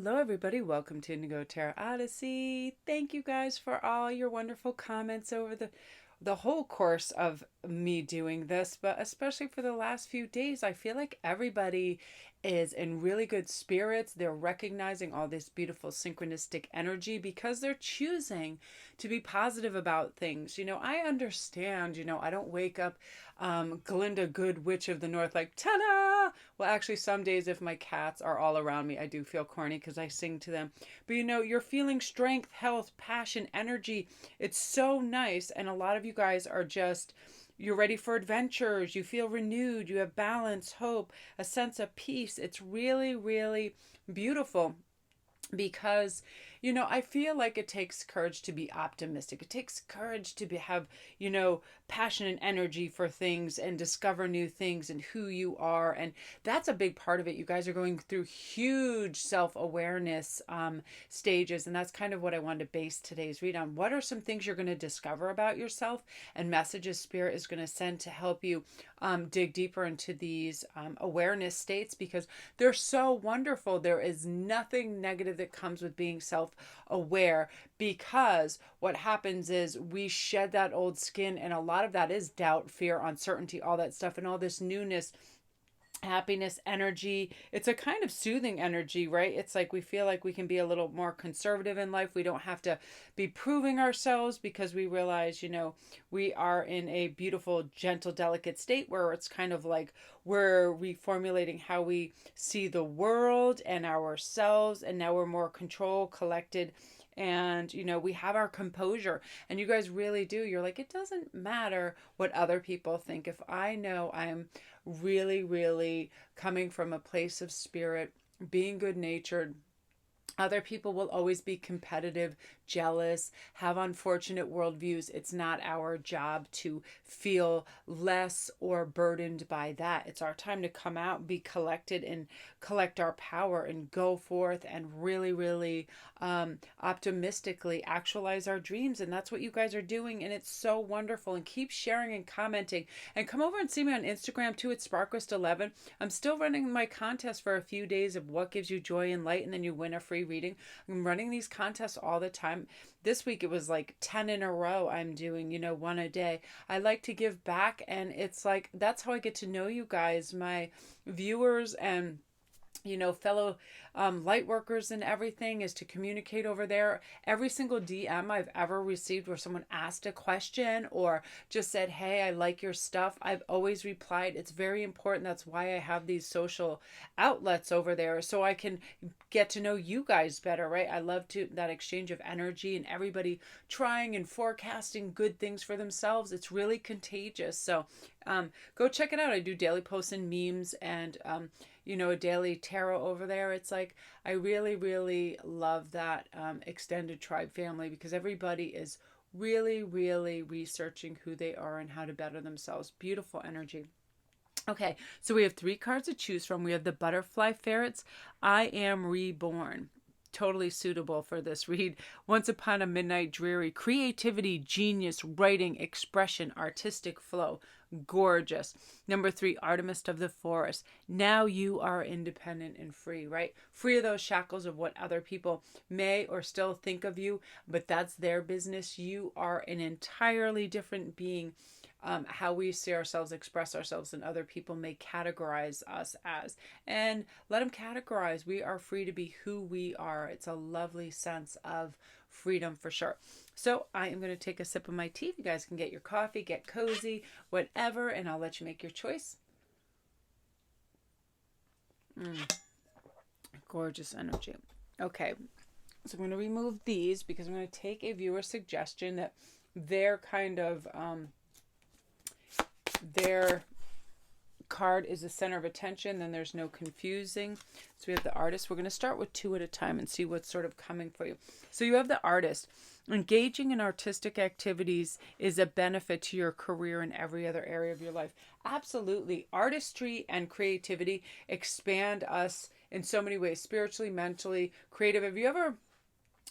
Hello everybody, welcome to Indigo Tarot Odyssey. Thank you guys for all your wonderful comments over the whole course of me doing this, but especially for the last few days. I feel like everybody is in really good spirits. They're recognizing all this beautiful synchronistic energy because they're choosing to be positive about things. I understand, I don't wake up Glinda Good Witch of the North like, ta-da! Well, actually, some days if my cats are all around me, I do feel corny because I sing to them. But you're feeling strength, health, passion, energy. It's so nice. And a lot of you guys are just, you're ready for adventures. You feel renewed. You have balance, hope, a sense of peace. It's really, really beautiful because I feel like it takes courage to be optimistic. It takes courage to have passion and energy for things and discover new things and who you are, and that's a big part of it. You guys are going through huge self-awareness stages, and that's kind of what I wanted to base today's read on. What are some things you're going to discover about yourself and messages Spirit is going to send to help you dig deeper into these awareness states, because they're so wonderful. There is nothing negative that comes with being self-aware, because what happens is we shed that old skin, and a lot of that is doubt, fear, uncertainty, all that stuff, and all this newness, happiness, energy. It's a kind of soothing energy, right? It's like we feel like we can be a little more conservative in life. We don't have to be proving ourselves, because we realize, we are in a beautiful, gentle, delicate state where it's kind of like we're reformulating how we see the world and ourselves, and now we're more controlled, collected, and we have our composure. And you guys really do. You're like, it doesn't matter what other people think. If I know I'm really, really coming from a place of spirit, being good natured, other people will always be competitive, jealous, have unfortunate worldviews. It's not our job to feel less or burdened by that. It's our time to come out, be collected, and collect our power and go forth and really, really optimistically actualize our dreams. And that's what you guys are doing. And it's so wonderful. And keep sharing and commenting. And come over and see me on Instagram too. It's Sparkwist11. I'm still running my contest for a few days of what gives you joy and light, and then you win a free reading. I'm running these contests all the time. This week it was like 10 in a row. I'm doing, one a day. I like to give back, and it's like that's how I get to know you guys, my viewers, and fellow light workers and everything, is to communicate over there. Every single DM I've ever received where someone asked a question or just said, hey, I like your stuff, I've always replied. It's very important. That's why I have these social outlets over there, so I can get to know you guys better, right? I love that exchange of energy and everybody trying and forecasting good things for themselves. It's really contagious. So go check it out. I do daily posts and memes, and a daily tarot over there. It's like, I really, really love that extended tribe family, because everybody is really, really researching who they are and how to better themselves. Beautiful energy. Okay, so we have 3 cards to choose from. We have the Butterfly Ferrets. I Am Reborn. Totally suitable for this read. Once upon a midnight dreary. Creativity, genius, writing, expression, artistic flow. Gorgeous. Number 3, Artemis of the Forest. Now you are independent and free, right? Free of those shackles of what other people may or still think of you, but that's their business. You are an entirely different being. How we see ourselves, express ourselves, and other people may categorize us as. And let them categorize. We are free to be who we are. It's a lovely sense of freedom for sure. So I am going to take a sip of my tea. You guys can get your coffee, get cozy, whatever, and I'll let you make your choice. Gorgeous energy. Okay, so I'm going to remove these because I'm going to take a viewer suggestion that they're kind of... their card is the center of attention, then there's no confusing. So we have the Artist. We're going to start with 2 at a time and see what's sort of coming for you. So you have the Artist. Engaging in artistic activities is a benefit to your career and every other area of your life. Absolutely. Artistry and creativity expand us in so many ways, spiritually, mentally, creative. Have you ever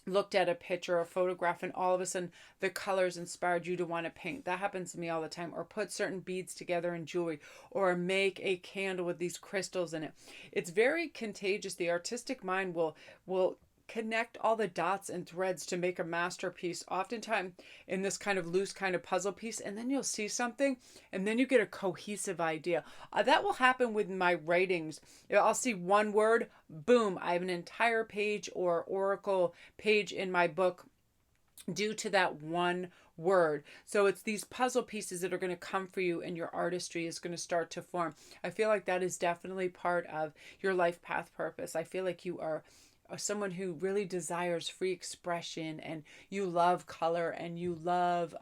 looked at a picture or a photograph and all of a sudden the colors inspired you to want to paint. That happens to me all the time. Or put certain beads together in jewelry, or make a candle with these crystals in it. It's very contagious. The artistic mind will connect all the dots and threads to make a masterpiece, oftentimes in this kind of loose kind of puzzle piece, and then you'll see something and then you get a cohesive idea. That will happen with my writings. I'll see one word, boom, I have an entire page or oracle page in my book due to that one word. So it's these puzzle pieces that are going to come for you, and your artistry is going to start to form. I feel like that is definitely part of your life path purpose. I feel like you are someone who really desires free expression, and you love color, and you love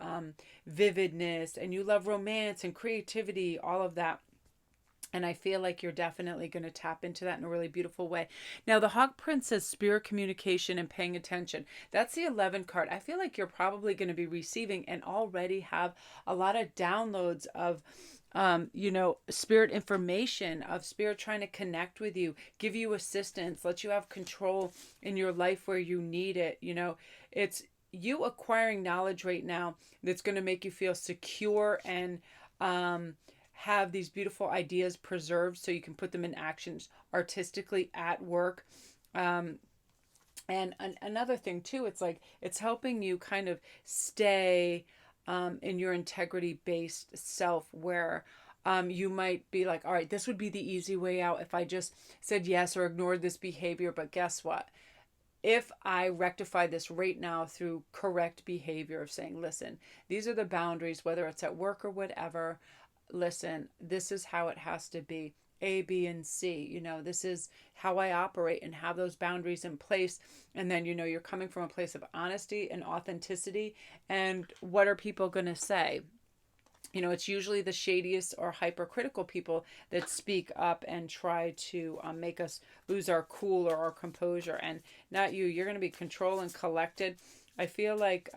vividness, and you love romance and creativity, all of that. And I feel like you're definitely going to tap into that in a really beautiful way. Now, the Hawk Prince says spirit communication and paying attention. That's the 11 card. I feel like you're probably going to be receiving and already have a lot of downloads of spirit information, of spirit trying to connect with you, give you assistance, let you have control in your life where you need it. It's you acquiring knowledge right now that's going to make you feel secure and have these beautiful ideas preserved so you can put them in actions artistically at work. And another thing too, it's like it's helping you kind of stay in your integrity based self, where you might be like, all right, this would be the easy way out if I just said yes or ignored this behavior. But guess what? If I rectify this right now through correct behavior of saying, listen, these are the boundaries, whether it's at work or whatever, listen, this is how it has to be. A, B, and C. This is how I operate, and have those boundaries in place. And then, you're coming from a place of honesty and authenticity. And what are people going to say? It's usually the shadiest or hypercritical people that speak up and try to make us lose our cool or our composure. And not you. You're going to be controlled and collected. I feel like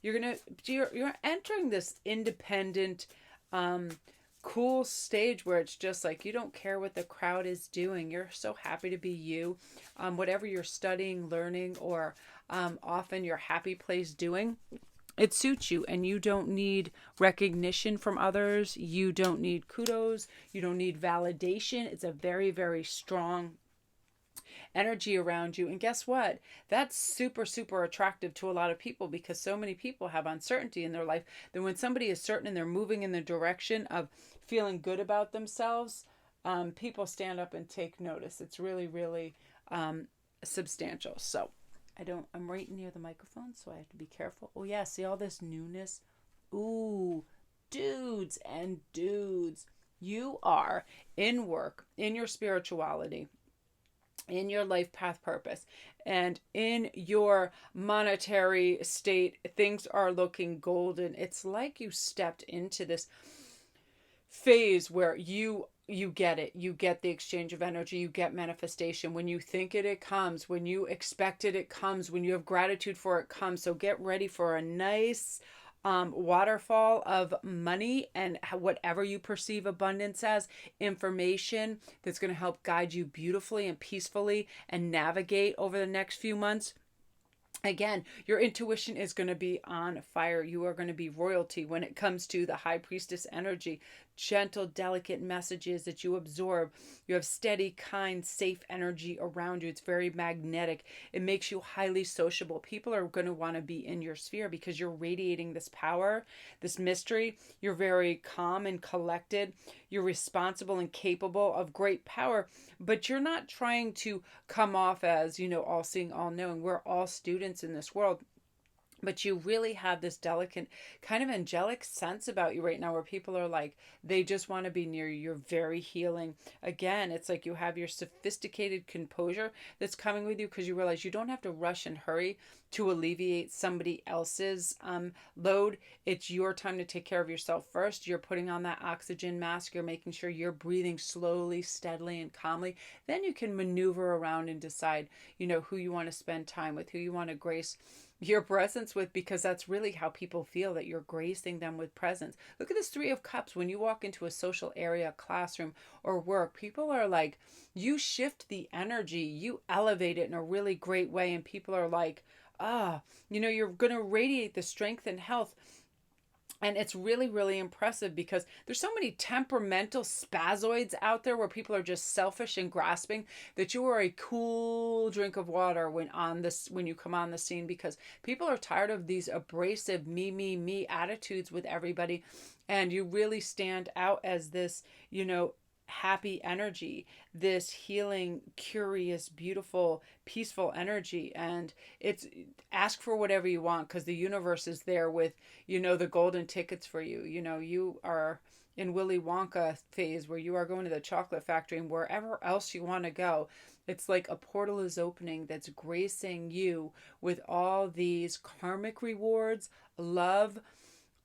you're entering this independent, cool stage where it's just like you don't care what the crowd is doing. You're so happy to be you. Whatever you're studying, learning, or often your happy place doing, it suits you, and you don't need recognition from others. You don't need kudos. You don't need validation. It's a very, very strong energy around you. And guess what? That's super, super attractive to a lot of people, because so many people have uncertainty in their life that when somebody is certain and they're moving in the direction of feeling good about themselves, people stand up and take notice. It's really, really substantial. So I'm right near the microphone, so I have to be careful. Oh yeah, see all this newness? Ooh, dudes and dudes. You are in work, in your spirituality, in your life path purpose, and in your monetary state, things are looking golden. It's like you stepped into this phase where you get it. You get the exchange of energy. You get manifestation. When you think it, it comes. When you expect it, it comes. When you have gratitude for it, it comes. So get ready for a nice waterfall of money and whatever you perceive abundance as, information that's going to help guide you beautifully and peacefully and navigate over the next few months. Again, your intuition is going to be on fire. You are going to be royalty when it comes to the high priestess energy. Gentle, delicate messages that you absorb. You have steady, kind, safe energy around you. It's very magnetic. It makes you highly sociable. People are going to want to be in your sphere because you're radiating this power, this mystery. You're very calm and collected. You're responsible and capable of great power, but you're not trying to come off as, all seeing, all knowing. We're all students in this world. But you really have this delicate kind of angelic sense about you right now, where people are like, they just want to be near you. You're very healing. Again, it's like you have your sophisticated composure that's coming with you, because you realize you don't have to rush and hurry to alleviate somebody else's load. It's your time to take care of yourself first. You're putting on that oxygen mask. You're making sure you're breathing slowly, steadily, and calmly. Then you can maneuver around and decide, who you want to spend time with, who you want to grace your presence with, because that's really how people feel, that you're gracing them with presence. Look at this 3 of Cups. When you walk into a social area, classroom, or work, people are like, you shift the energy, you elevate it in a really great way, and people are like, You're going to radiate the strength and health. And it's really, really impressive because there's so many temperamental spazoids out there where people are just selfish and grasping, that you are a cool drink of water when you come on the scene, because people are tired of these abrasive me attitudes with everybody. And you really stand out as this, happy energy, this healing, curious, beautiful, peaceful energy. And it's ask for whatever you want, because the universe is there with, the golden tickets for you. You are in Willy Wonka phase, where you are going to the chocolate factory, and wherever else you want to go, it's like a portal is opening that's gracing you with all these karmic rewards, love.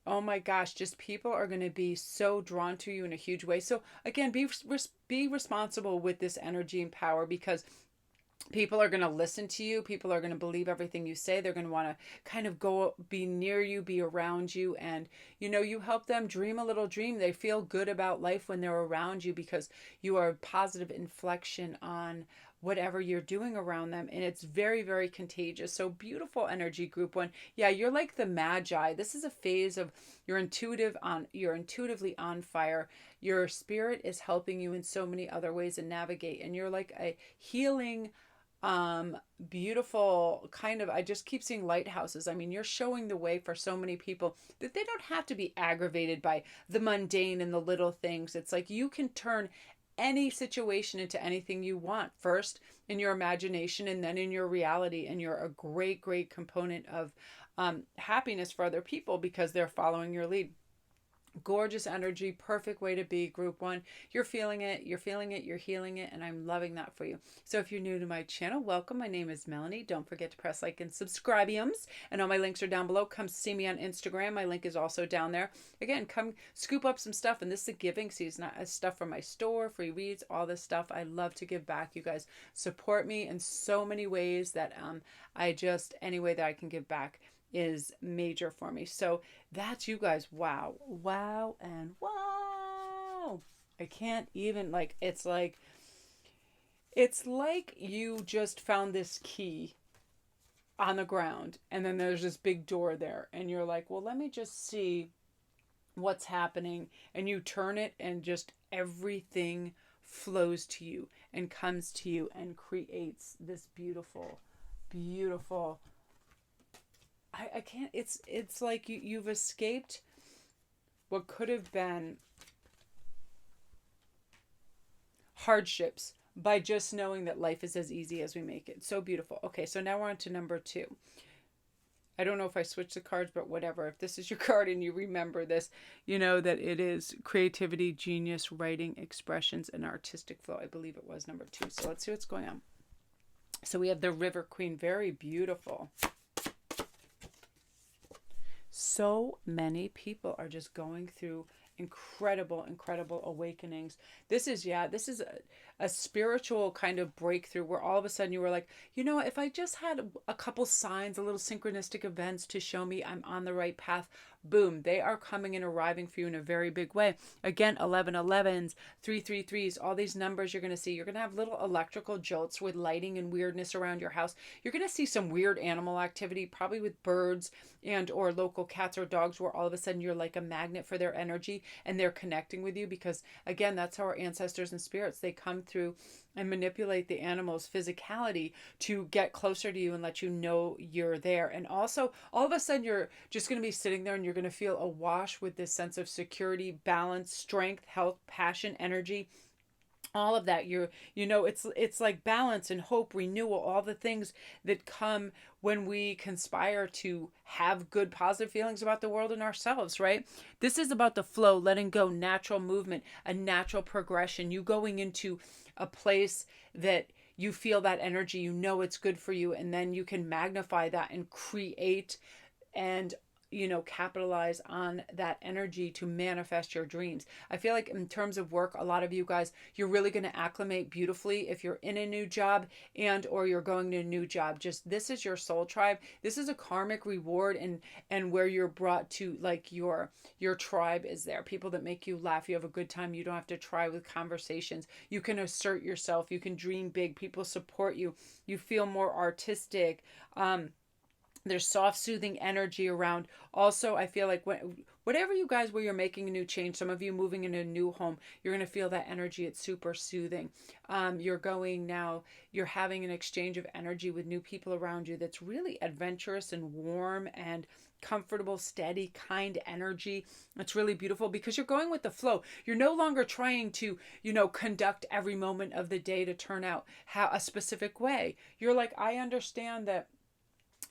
Oh my gosh, just people are going to be so drawn to you in a huge way. So again, be responsible with this energy and power, because people are going to listen to you. People are going to believe everything you say. They're going to want to kind of go be near you, be around you. And, you help them dream a little dream. They feel good about life when they're around you, because you are a positive inflection on whatever you're doing around them. And it's very, very contagious. So beautiful energy, group one. Yeah, you're like the magi. This is a phase of you're intuitively on fire. Your spirit is helping you in so many other ways and navigate. And you're like a healing, beautiful kind of, I just keep seeing lighthouses. I mean, you're showing the way for so many people that they don't have to be aggravated by the mundane and the little things. It's like you can turn any situation into anything you want, first in your imagination and then in your reality. And you're a great, great component of happiness for other people, because they're following your lead. Gorgeous energy, perfect way to be, group one. You're feeling it, you're healing it, and I'm loving that for you. So if you're new to my channel, welcome. My name is Melanie. Don't forget to press like and subscribe, and all my links are down below. Come see me on Instagram. My link is also down there. Again, come scoop up some stuff, and this is a giving season. Stuff from my store, free reads, all this stuff. I love to give back. You guys support me in so many ways that any way that I can give back is major for me. So that's you guys. Wow, and wow. I can't even, it's like you just found this key on the ground, and then there's this big door there, and you're like, well, let me just see what's happening. And you turn it, and just everything flows to you and comes to you and creates this beautiful, beautiful, I can't, it's like you've escaped what could have been hardships by just knowing that life is as easy as we make it. So beautiful. Okay, so now we're on to number 2. I don't know if I switched the cards, but whatever. If this is your card and you remember this, you know that it is creativity, genius, writing, expressions, and artistic flow. I believe it was number 2. So let's see what's going on. So we have the River Queen. Very beautiful. So many people are just going through incredible, incredible awakenings. This is a spiritual kind of breakthrough, where all of a sudden you were like, if I just had a couple signs, a little synchronistic events to show me I'm on the right path, boom, they are coming and arriving for you in a very big way. Again, 1111s, 333s, all these numbers you're going to see. You're going to have little electrical jolts with lighting and weirdness around your house. You're going to see some weird animal activity, probably with birds and or local cats or dogs, where all of a sudden you're like a magnet for their energy and they're connecting with you, because again, that's how our ancestors and spirits, they come through and manipulate the animal's physicality to get closer to you and let you know you're there. And also, all of a sudden, you're just going to be sitting there and you're going to feel awash with this sense of security, balance, strength, health, passion, energy. All of that, it's like balance and hope, renewal, all the things that come when we conspire to have good, positive feelings about the world and ourselves, right? This is about the flow, letting go, natural movement, a natural progression. You going into a place that you feel that energy, it's good for you, and then you can magnify that and create and capitalize on that energy to manifest your dreams. I feel like in terms of work, a lot of you guys, you're really going to acclimate beautifully if you're in a new job and or you're going to a new job. Just this is your soul tribe. This is a karmic reward, and where you're brought to, like, your tribe is there. People that make you laugh. You have a good time. You don't have to try with conversations. You can assert yourself. You can dream big. People support you. You feel more artistic. There's soft, soothing energy around. Also, I feel like whatever you guys, where you're making a new change, some of you moving into a new home, you're going to feel that energy. It's super soothing. You're going now, you're having an exchange of energy with new people around you that's really adventurous and warm and comfortable, steady, kind energy. It's really beautiful because you're going with the flow. You're no longer trying to, conduct every moment of the day to turn out a specific way. You're like, I understand that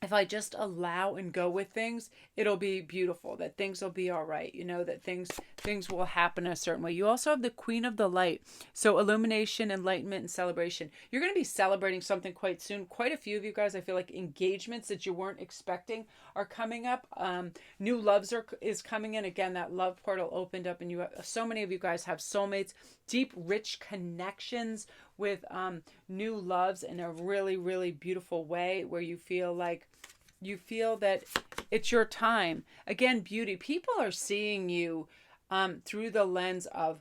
if I just allow and go with things, it'll be beautiful, that things will be all right, that things will happen a certain way. You also have the Queen of the Light. So illumination, enlightenment, and celebration. You're going to be celebrating something quite soon. Quite a few of you guys, I feel like engagements that you weren't expecting are coming up. New loves is coming in. Again, that love portal opened up, and so many of you guys have soulmates, deep, rich connections with new loves in a really, really beautiful way, where you feel that it's your time. Again, beauty. People are seeing you through the lens of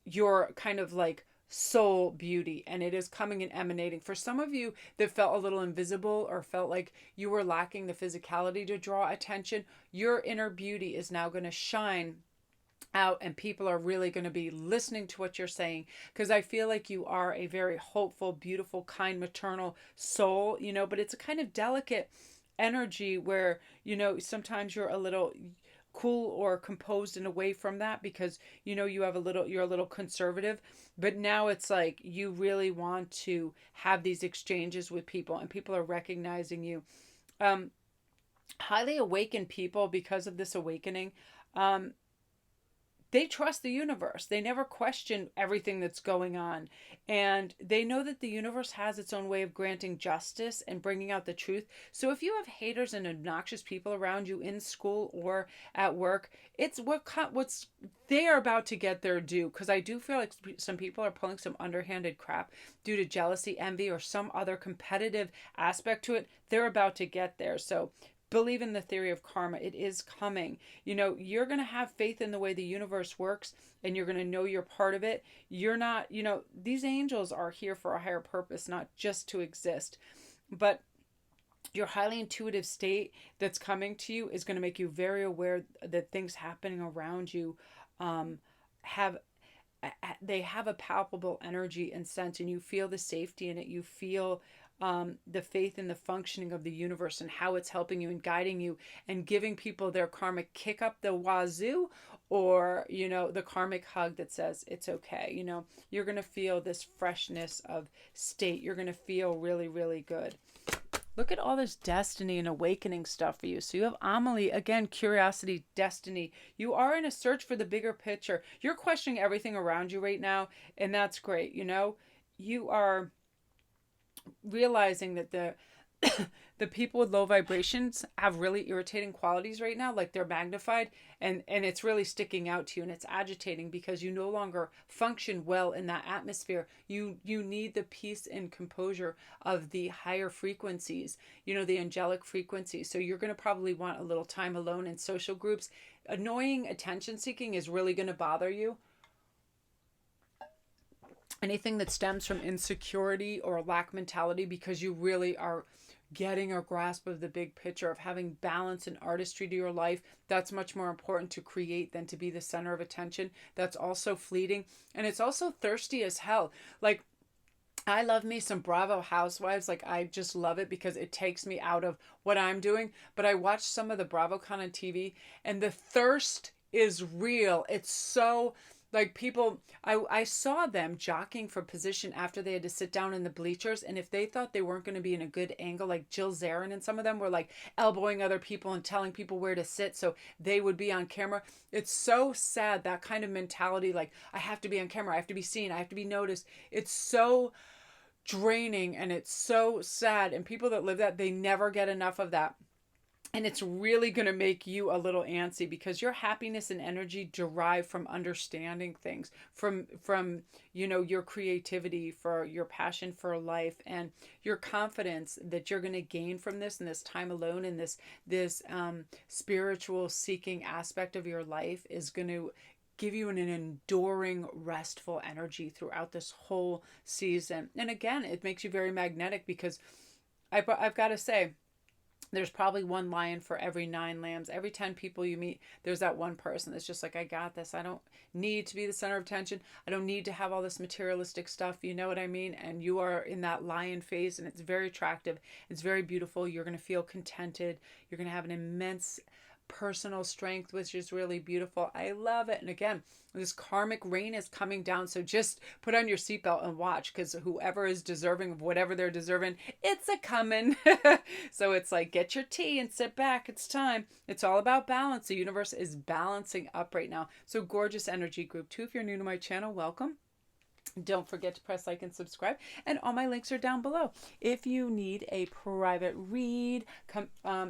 your kind of like soul beauty, and it is coming and emanating. For some of you that felt a little invisible or felt like you were lacking the physicality to draw attention, your inner beauty is now going to shine out, and people are really going to be listening to what you're saying, because I feel like you are a very hopeful, beautiful, kind, maternal soul, but it's a kind of delicate energy where, sometimes you're a little cool or composed and away from that because, you're a little conservative, but now it's like you really want to have these exchanges with people, and people are recognizing you. Highly awakened people, because of this awakening, they trust the universe. They never question everything that's going on. And they know that the universe has its own way of granting justice and bringing out the truth. So if you have haters and obnoxious people around you in school or at work, it's what's they're about to get their due. Because I do feel like some people are pulling some underhanded crap due to jealousy, envy, or some other competitive aspect to it. They're about to get there. So believe in the theory of karma. It is coming. You're going to have faith in the way the universe works, and you're going to know you're part of it. You're not, these angels are here for a higher purpose, not just to exist. But your highly intuitive state that's coming to you is going to make you very aware that things happening around you have a palpable energy and sense, and you feel the safety in it. You feel the faith in the functioning of the universe and how it's helping you and guiding you and giving people their karmic kick up the wazoo, or, the karmic hug that says it's okay. You're going to feel this freshness of state. You're going to feel really, really good. Look at all this destiny and awakening stuff for you. So you have Amelie, again, curiosity, destiny. You are in a search for the bigger picture. You're questioning everything around you right now, and that's great. You are realizing that the people with low vibrations have really irritating qualities right now, like they're magnified, and it's really sticking out to you, and it's agitating because you no longer function well in that atmosphere. You need the peace and composure of the higher frequencies, the angelic frequencies. So you're going to probably want a little time alone in social groups. Annoying attention seeking is really going to bother you. Anything that stems from insecurity or lack mentality, because you really are getting a grasp of the big picture of having balance and artistry to your life. That's much more important to create than to be the center of attention. That's also fleeting, and it's also thirsty as hell. Like, I love me some Bravo Housewives. Like, I just love it because it takes me out of what I'm doing. But I watch some of the BravoCon on TV, and the thirst is real. It's so... like, people, I saw them jockeying for position after they had to sit down in the bleachers. And if they thought they weren't going to be in a good angle, like Jill Zarin and some of them were like elbowing other people and telling people where to sit so they would be on camera. It's so sad, that kind of mentality. Like, I have to be on camera. I have to be seen. I have to be noticed. It's so draining, and it's so sad. And people that live that, they never get enough of that. And it's really going to make you a little antsy, because your happiness and energy derive from understanding things, from your creativity, for your passion for life, and your confidence that you're going to gain from this, and this time alone, and this spiritual seeking aspect of your life is going to give you an enduring, restful energy throughout this whole season. And again, it makes you very magnetic, because I've got to say, There's probably one lion for every 9 lambs. Every 10 people you meet, there's that one person that's just like, I got this. I don't need to be the center of attention. I don't need to have all this materialistic stuff. You know what I mean? And you are in that lion phase, and it's very attractive. It's very beautiful. You're going to feel contented. You're going to have an immense personal strength, which is really beautiful. I love it. And again, this karmic rain is coming down, so just put on your seatbelt and watch, because whoever is deserving of whatever they're deserving, it's a coming. So it's like, get your tea and sit back. It's time. It's all about balance. The universe is balancing up right now. So gorgeous energy. Group 2, if you're new to my channel, welcome. Don't forget to press like and subscribe, and all my links are down below. If you need a private read,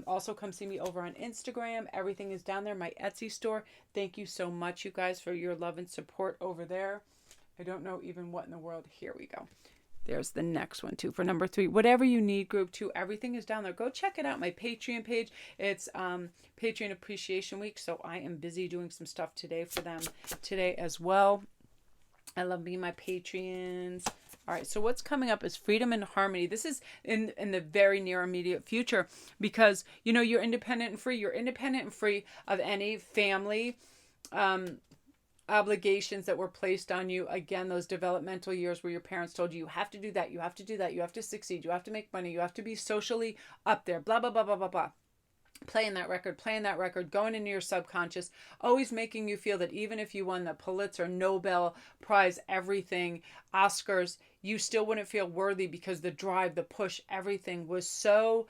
also come see me over on Instagram. Everything is down there. My Etsy store. Thank you so much, you guys, for your love and support over there. I don't know even what in the world. Here we go. There's the next one too for number 3. Whatever you need, group 2, everything is down there. Go check it out. My Patreon page. It's Patreon Appreciation Week, so I am busy doing some stuff today for them today as well. I love being my Patreons. All right, so what's coming up is freedom and harmony. This is in the very near immediate future, because, you know, you're independent and free. You're independent and free of any family obligations that were placed on you. Again, those developmental years where your parents told you, you have to do that, you have to do that, you have to succeed, you have to make money, you have to be socially up there, blah, blah, blah, blah, blah, blah. Playing that record, going into your subconscious, always making you feel that even if you won the Pulitzer, Nobel Prize, everything, Oscars, you still wouldn't feel worthy, because the drive, the push, everything was so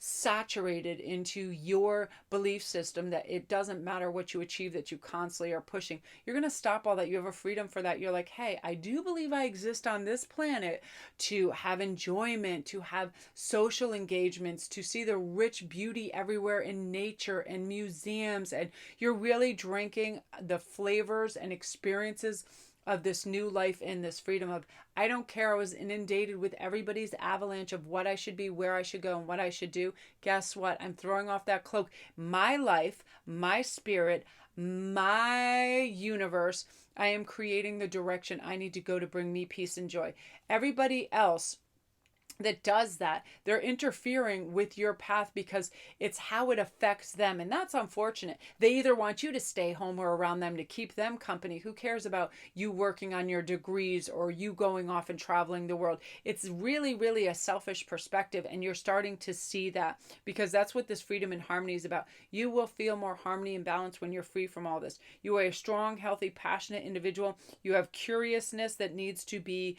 saturated into your belief system that it doesn't matter what you achieve, that you constantly are pushing. You're going to stop all that. You have a freedom for that. You're like, hey, I do believe I exist on this planet to have enjoyment, to have social engagements, to see the rich beauty everywhere in nature and museums. And you're really drinking the flavors and experiences of this new life and this freedom of, I don't care. I was inundated with everybody's avalanche of what I should be, where I should go, and what I should do. Guess what? I'm throwing off that cloak. My life, my spirit, my universe, I am creating the direction I need to go to bring me peace and joy. Everybody else that does that, they're interfering with your path, because it's how it affects them, and that's unfortunate. They either want you to stay home or around them to keep them company. Who cares about you working on your degrees or you going off and traveling the world? It's really, really a selfish perspective, and you're starting to see that, because that's what this freedom and harmony is about. You will feel more harmony and balance when you're free from all this. You are a strong, healthy, passionate individual. You have curiousness that needs to be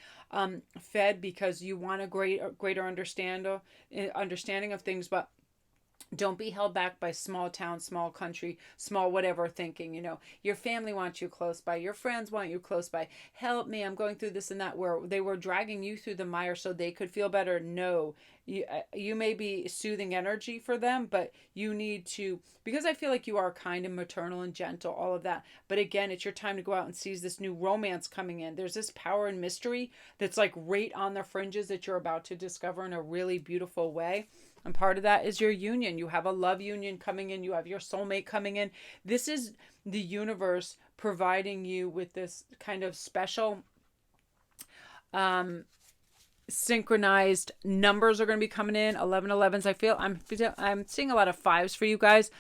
fed, because you want a greater understanding of things, but don't be held back by small town, small country, small whatever thinking. You know, your family wants you close by. Your friends want you close by. Help me, I'm going through this and that, where they were dragging you through the mire so they could feel better. No, you may be soothing energy for them, but you need to, because I feel like you are kind and maternal and gentle, all of that. But again, it's your time to go out and seize this new romance coming in. There's this power and mystery that's like right on the fringes that you're about to discover in a really beautiful way. And part of that is your union. You have a love union coming in. You have your soulmate coming in. This is the universe providing you with this kind of special synchronized numbers are going to be coming in. 1111s. I feel I'm seeing a lot of 5s for you guys.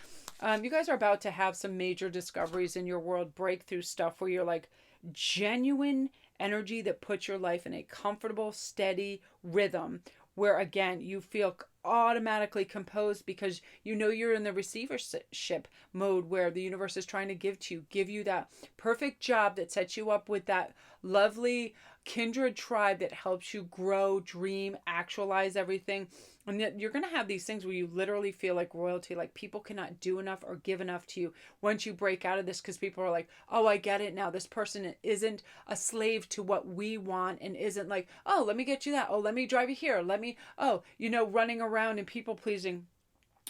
You guys are about to have some major discoveries in your world, breakthrough stuff where you're like genuine energy that puts your life in a comfortable, steady rhythm, where again you feel automatically composed, because you know you're in the receivership mode, where the universe is trying to give you that perfect job that sets you up with that lovely kindred tribe that helps you grow, dream, actualize everything. And that you're going to have these things where you literally feel like royalty, like people cannot do enough or give enough to you once you break out of this, because people are like, oh, I get it now. This person isn't a slave to what we want, and isn't like, oh, let me get you that. Oh, let me drive you here. Running around and people pleasing.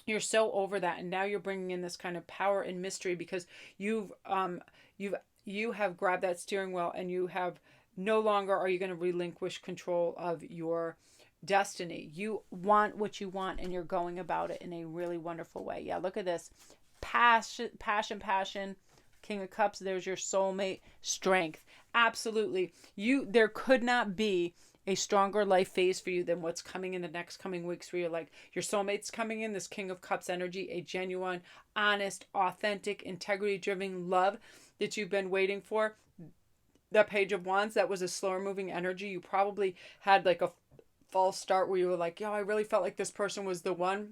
You're so over that, and now you're bringing in this kind of power and mystery, because you have grabbed that steering wheel, and you have no longer are you going to relinquish control of your destiny. You want what you want, and you're going about it in a really wonderful way. Yeah, look at this. Passion. King of Cups, there's your soulmate. Strength. Absolutely. There could not be a stronger life phase for you than what's coming in the next coming weeks for you. Like your soulmate's coming in, this King of Cups energy, a genuine, honest, authentic, integrity driven love that you've been waiting for. The Page of Wands, that was a slower moving energy. You probably had like a false start where you were like, yo, I really felt like this person was the one.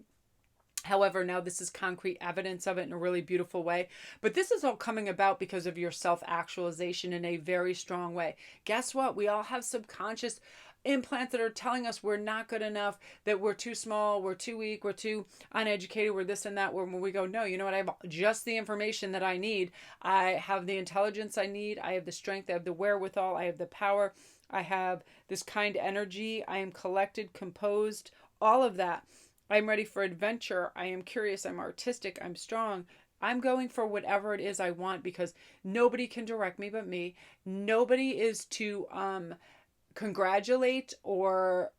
However, now this is concrete evidence of it in a really beautiful way. But this is all coming about because of your self-actualization in a very strong way. Guess what? We all have subconscious implants that are telling us we're not good enough, that we're too small, we're too weak, we're too uneducated, we're this and that. When we go, no, you know what? I have just the information that I need. I have the intelligence I need. I have the strength. I have the wherewithal. I have the power. I have this kind energy. I am collected, composed, all of that. I'm ready for adventure. I am curious. I'm artistic. I'm strong. I'm going for whatever it is I want because nobody can direct me but me. Nobody is to congratulate or,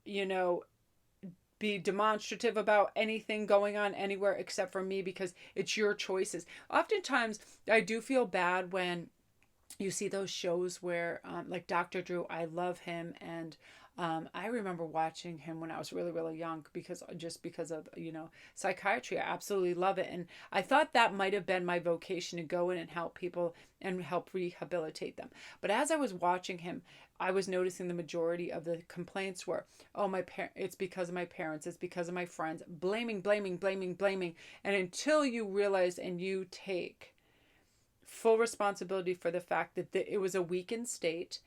be demonstrative about anything going on anywhere except for me because it's your choices. Oftentimes, I do feel bad when you see those shows where, like Dr. Drew, I love him, and I remember watching him when I was really, really young because of, psychiatry. I absolutely love it. And I thought that might have been my vocation to go in and help people and help rehabilitate them. But as I was watching him, I was noticing the majority of the complaints were, oh, it's because of my parents, it's because of my friends, blaming. And until you realize and you take full responsibility for the fact that it was a weakened state,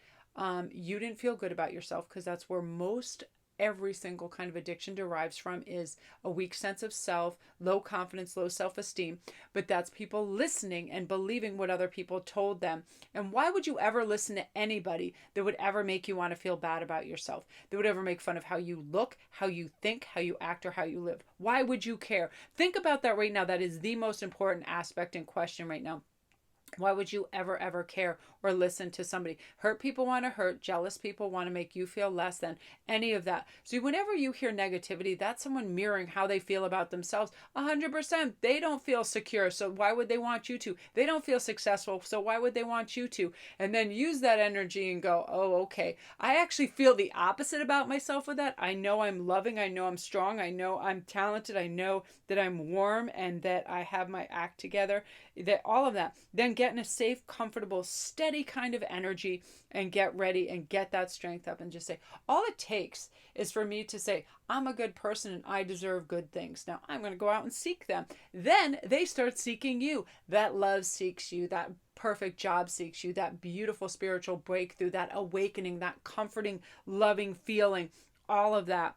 you didn't feel good about yourself, because that's where most every single kind of addiction derives from, is a weak sense of self, low confidence, low self-esteem. But that's people listening and believing what other people told them. And why would you ever listen to anybody that would ever make you want to feel bad about yourself, that would ever make fun of how you look, how you think, how you act, or how you live? Why would you care? Think about that right now. That is the most important aspect in question right now. Why would you ever care or listen to somebody? Hurt people want to hurt. Jealous people want to make you feel less than. Any of that. So whenever you hear negativity, that's someone mirroring how they feel about themselves. 100%. They don't feel secure, so why would they want you to? They don't feel successful, so why would they want you to? And then use that energy and go, oh, okay. I actually feel the opposite about myself with that. I know I'm loving. I know I'm strong. I know I'm talented. I know that I'm warm and that I have my act together. That all of that. Then get in a safe, comfortable, steady kind of energy and get ready and get that strength up and just say, all it takes is for me to say, I'm a good person and I deserve good things. Now I'm going to go out and seek them. Then they start seeking you. That love seeks you. That perfect job seeks you. That beautiful spiritual breakthrough, that awakening, that comforting, loving feeling, all of that.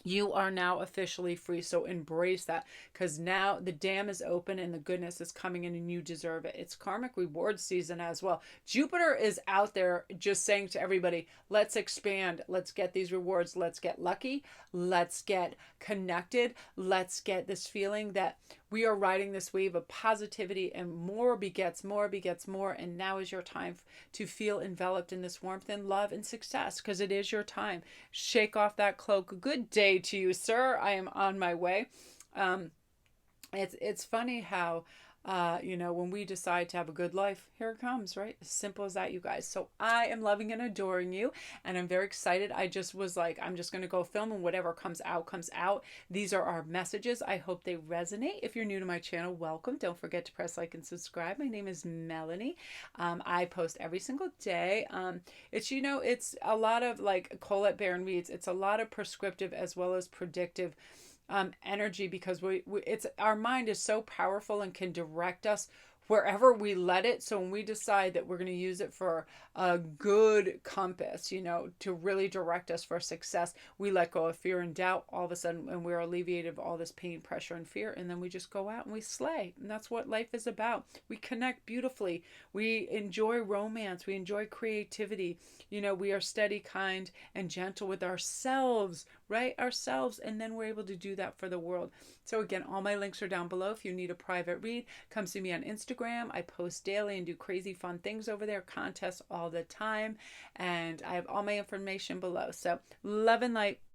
You are now officially free. So embrace that, because now the dam is open and the goodness is coming in and you deserve it. It's karmic reward season as well. Jupiter is out there just saying to everybody, let's expand. Let's get these rewards. Let's get lucky. Let's get connected. Let's get this feeling that we are riding this wave of positivity, and more begets more begets more. And now is your time to feel enveloped in this warmth and love and success, because it is your time. Shake off that cloak. Good day to you, sir. I am on my way. It's funny how when we decide to have a good life, here it comes, right? As simple as that, you guys. So I am loving and adoring you, and I'm very excited. I just was like, I'm just going to go film, and whatever comes out, comes out. These are our messages. I hope they resonate. If you're new to my channel, welcome. Don't forget to press like and subscribe. My name is Melanie. I post every single day. It's a lot of like Colette Baron reads. It's a lot of prescriptive as well as predictive energy, because it's our mind is so powerful and can direct us wherever we let it. So when we decide that we're going to use it for a good compass, to really direct us for success, we let go of fear and doubt all of a sudden, and we're alleviated of all this pain, pressure, and fear. And then we just go out and we slay. And that's what life is about. We connect beautifully. We enjoy romance. We enjoy creativity. We are steady, kind, and gentle with ourselves, right? Ourselves. And then we're able to do that for the world. So again, all my links are down below. If you need a private read, come see me on Instagram. I post daily and do crazy fun things over there, contests all the time. And I have all my information below. So love and light.